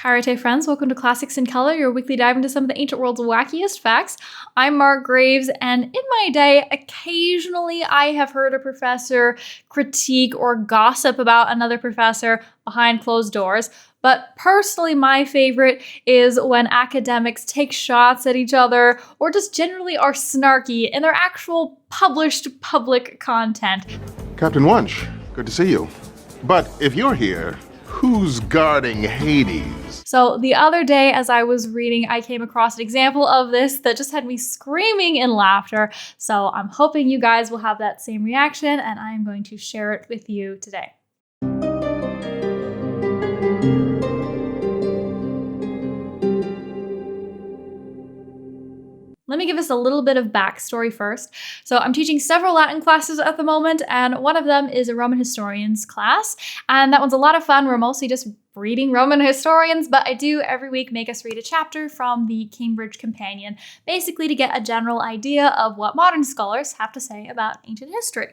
Hαίrete, friends. Welcome to Classics in Color, your weekly dive into some of the ancient world's wackiest facts. I'm Mark Graves, and in my day, occasionally I have heard a professor critique or gossip about another professor behind closed doors. But personally, my favorite is when academics take shots at each other or just generally are snarky in their actual published public content. Captain Wunsch, good to see you. But if you're here, who's guarding Hades? So the other day as I was reading, I came across an example of this that just had me screaming in laughter. So I'm hoping you guys will have that same reaction, and I'm going to share it with you today. Let me give us a little bit of backstory first. So I'm teaching several Latin classes at the moment, and one of them is a Roman historians class. And that one's a lot of fun. We're mostly just reading Roman historians, but I do every week make us read a chapter from the Cambridge Companion, basically to get a general idea of what modern scholars have to say about ancient history.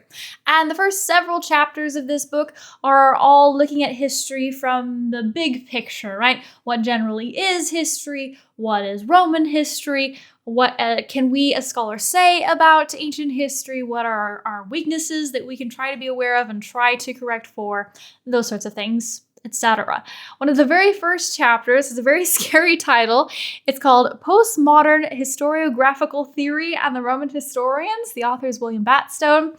And the first several chapters of this book are all looking at history from the big picture, right? What generally is history? What is Roman history? What can we as scholars say about ancient history? What are our weaknesses that we can try to be aware of and try to correct for? Those sorts of things, etc. One of the very first chapters is a very scary title. It's called Post-modern Historiographical Theory and the Roman Historians. The author is William Batstone.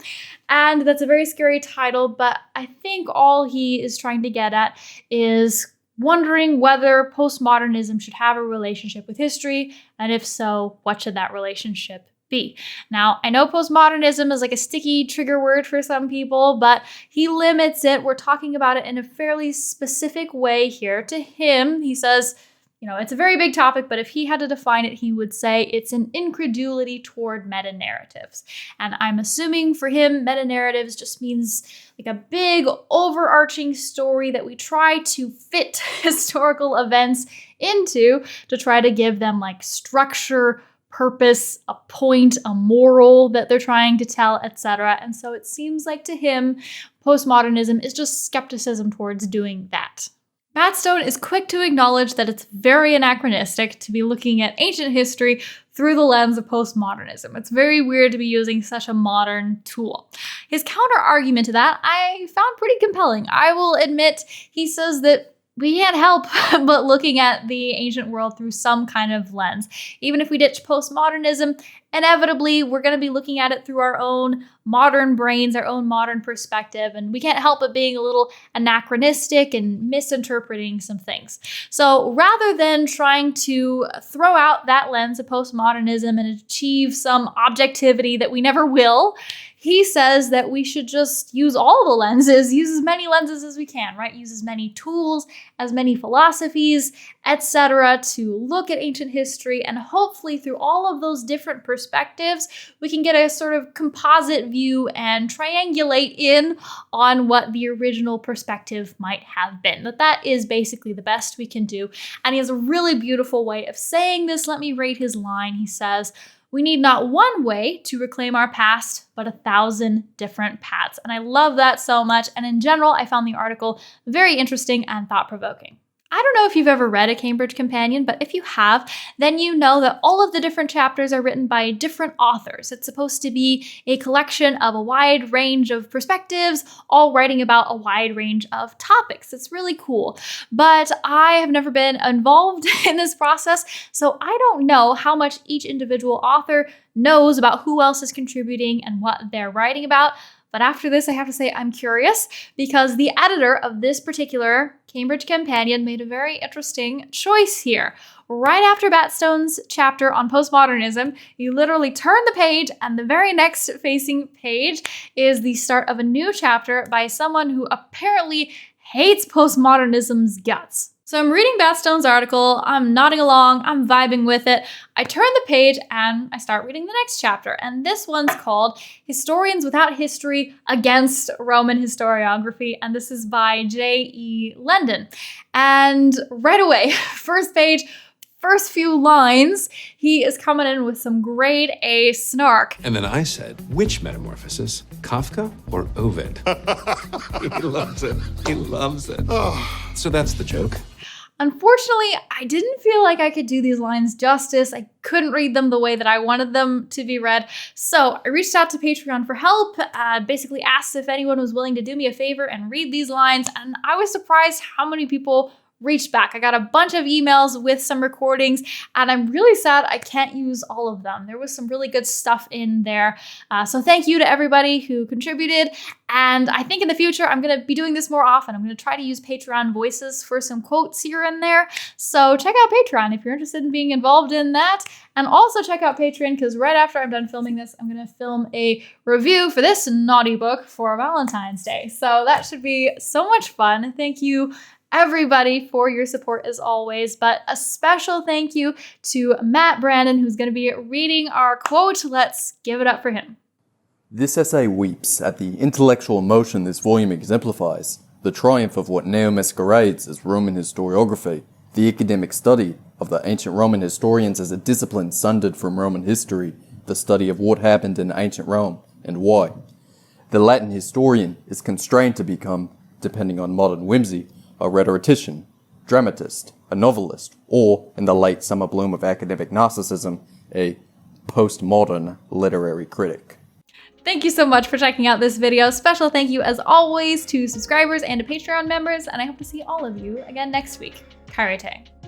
And that's a very scary title, but I think all he is trying to get at is wondering whether postmodernism should have a relationship with history, and if so, what should that relationship be? Now, I know postmodernism is like a sticky trigger word for some people, but he limits it. We're talking about it in a fairly specific way here. To him, he says, it's a very big topic, but if he had to define it, he would say it's an incredulity toward meta-narratives. And I'm assuming for him, meta-narratives just means like a big overarching story that we try to fit historical events into to try to give them like structure, purpose, a point, a moral that they're trying to tell, etc. And so it seems like to him, postmodernism is just skepticism towards doing that. Batstone is quick to acknowledge that it's very anachronistic to be looking at ancient history through the lens of postmodernism. It's very weird to be using such a modern tool. His counter-argument to that I found pretty compelling. I will admit, he says that we can't help but looking at the ancient world through some kind of lens. Even if we ditch postmodernism, inevitably we're going to be looking at it through our own modern brains, our own modern perspective, and we can't help but being a little anachronistic and misinterpreting some things. So rather than trying to throw out that lens of postmodernism and achieve some objectivity that we never will, he says that we should just use all the lenses, use as many lenses as we can, right? Use as many tools, as many philosophies, etc. to look at ancient history, and hopefully through all of those different perspectives, we can get a sort of composite view and triangulate in on what the original perspective might have been. That is basically the best we can do. And he has a really beautiful way of saying this. Let me read his line. He says, "We need not one way to reclaim our past, but 1,000 different paths." And I love that so much. And in general, I found the article very interesting and thought-provoking. I don't know if you've ever read a Cambridge Companion, but if you have, then you know that all of the different chapters are written by different authors. It's supposed to be a collection of a wide range of perspectives, all writing about a wide range of topics. It's really cool. But I have never been involved in this process, so I don't know how much each individual author knows about who else is contributing and what they're writing about. But after this, I have to say I'm curious, because the editor of this particular Cambridge Companion made a very interesting choice here. Right after Batstone's chapter on postmodernism, you literally turn the page, and the very next facing page is the start of a new chapter by someone who apparently hates postmodernism's guts. So I'm reading Batstone's article, I'm nodding along, I'm vibing with it. I turn the page and I start reading the next chapter. And this one's called Historians Without History Against Roman Historiography. And this is by J.E. Lendon. And right away, first page, first few lines, he is coming in with some grade A snark. And then I said, which metamorphosis, Kafka or Ovid? He loves it. He loves it. So that's the joke. Unfortunately, I didn't feel like I could do these lines justice. I couldn't read them the way that I wanted them to be read. So I reached out to Patreon for help, basically asked if anyone was willing to do me a favor and read these lines, and I was surprised how many people reached back. I got a bunch of emails with some recordings, and I'm really sad I can't use all of them. There was some really good stuff in there. So thank you to everybody who contributed. And I think in the future, I'm going to be doing this more often. I'm going to try to use Patreon voices for some quotes here and there. So check out Patreon if you're interested in being involved in that. And also check out Patreon, because right after I'm done filming this, I'm going to film a review for this naughty book for Valentine's Day. So that should be so much fun. Thank you everybody for your support as always, but a special thank you to Matt Brandon, who's going to be reading our quote. Let's give it up for him. This essay weeps at the intellectual emotion this volume exemplifies, the triumph of what now masquerades as Roman historiography, the academic study of the ancient Roman historians as a discipline sundered from Roman history, the study of what happened in ancient Rome and why. The Latin historian is constrained to become, depending on modern whimsy, a rhetorician, dramatist, a novelist, or, in the late summer bloom of academic narcissism, a postmodern literary critic. Thank you so much for checking out this video. Special thank you as always to subscribers and to Patreon members, and I hope to see all of you again next week. Χαίρετε.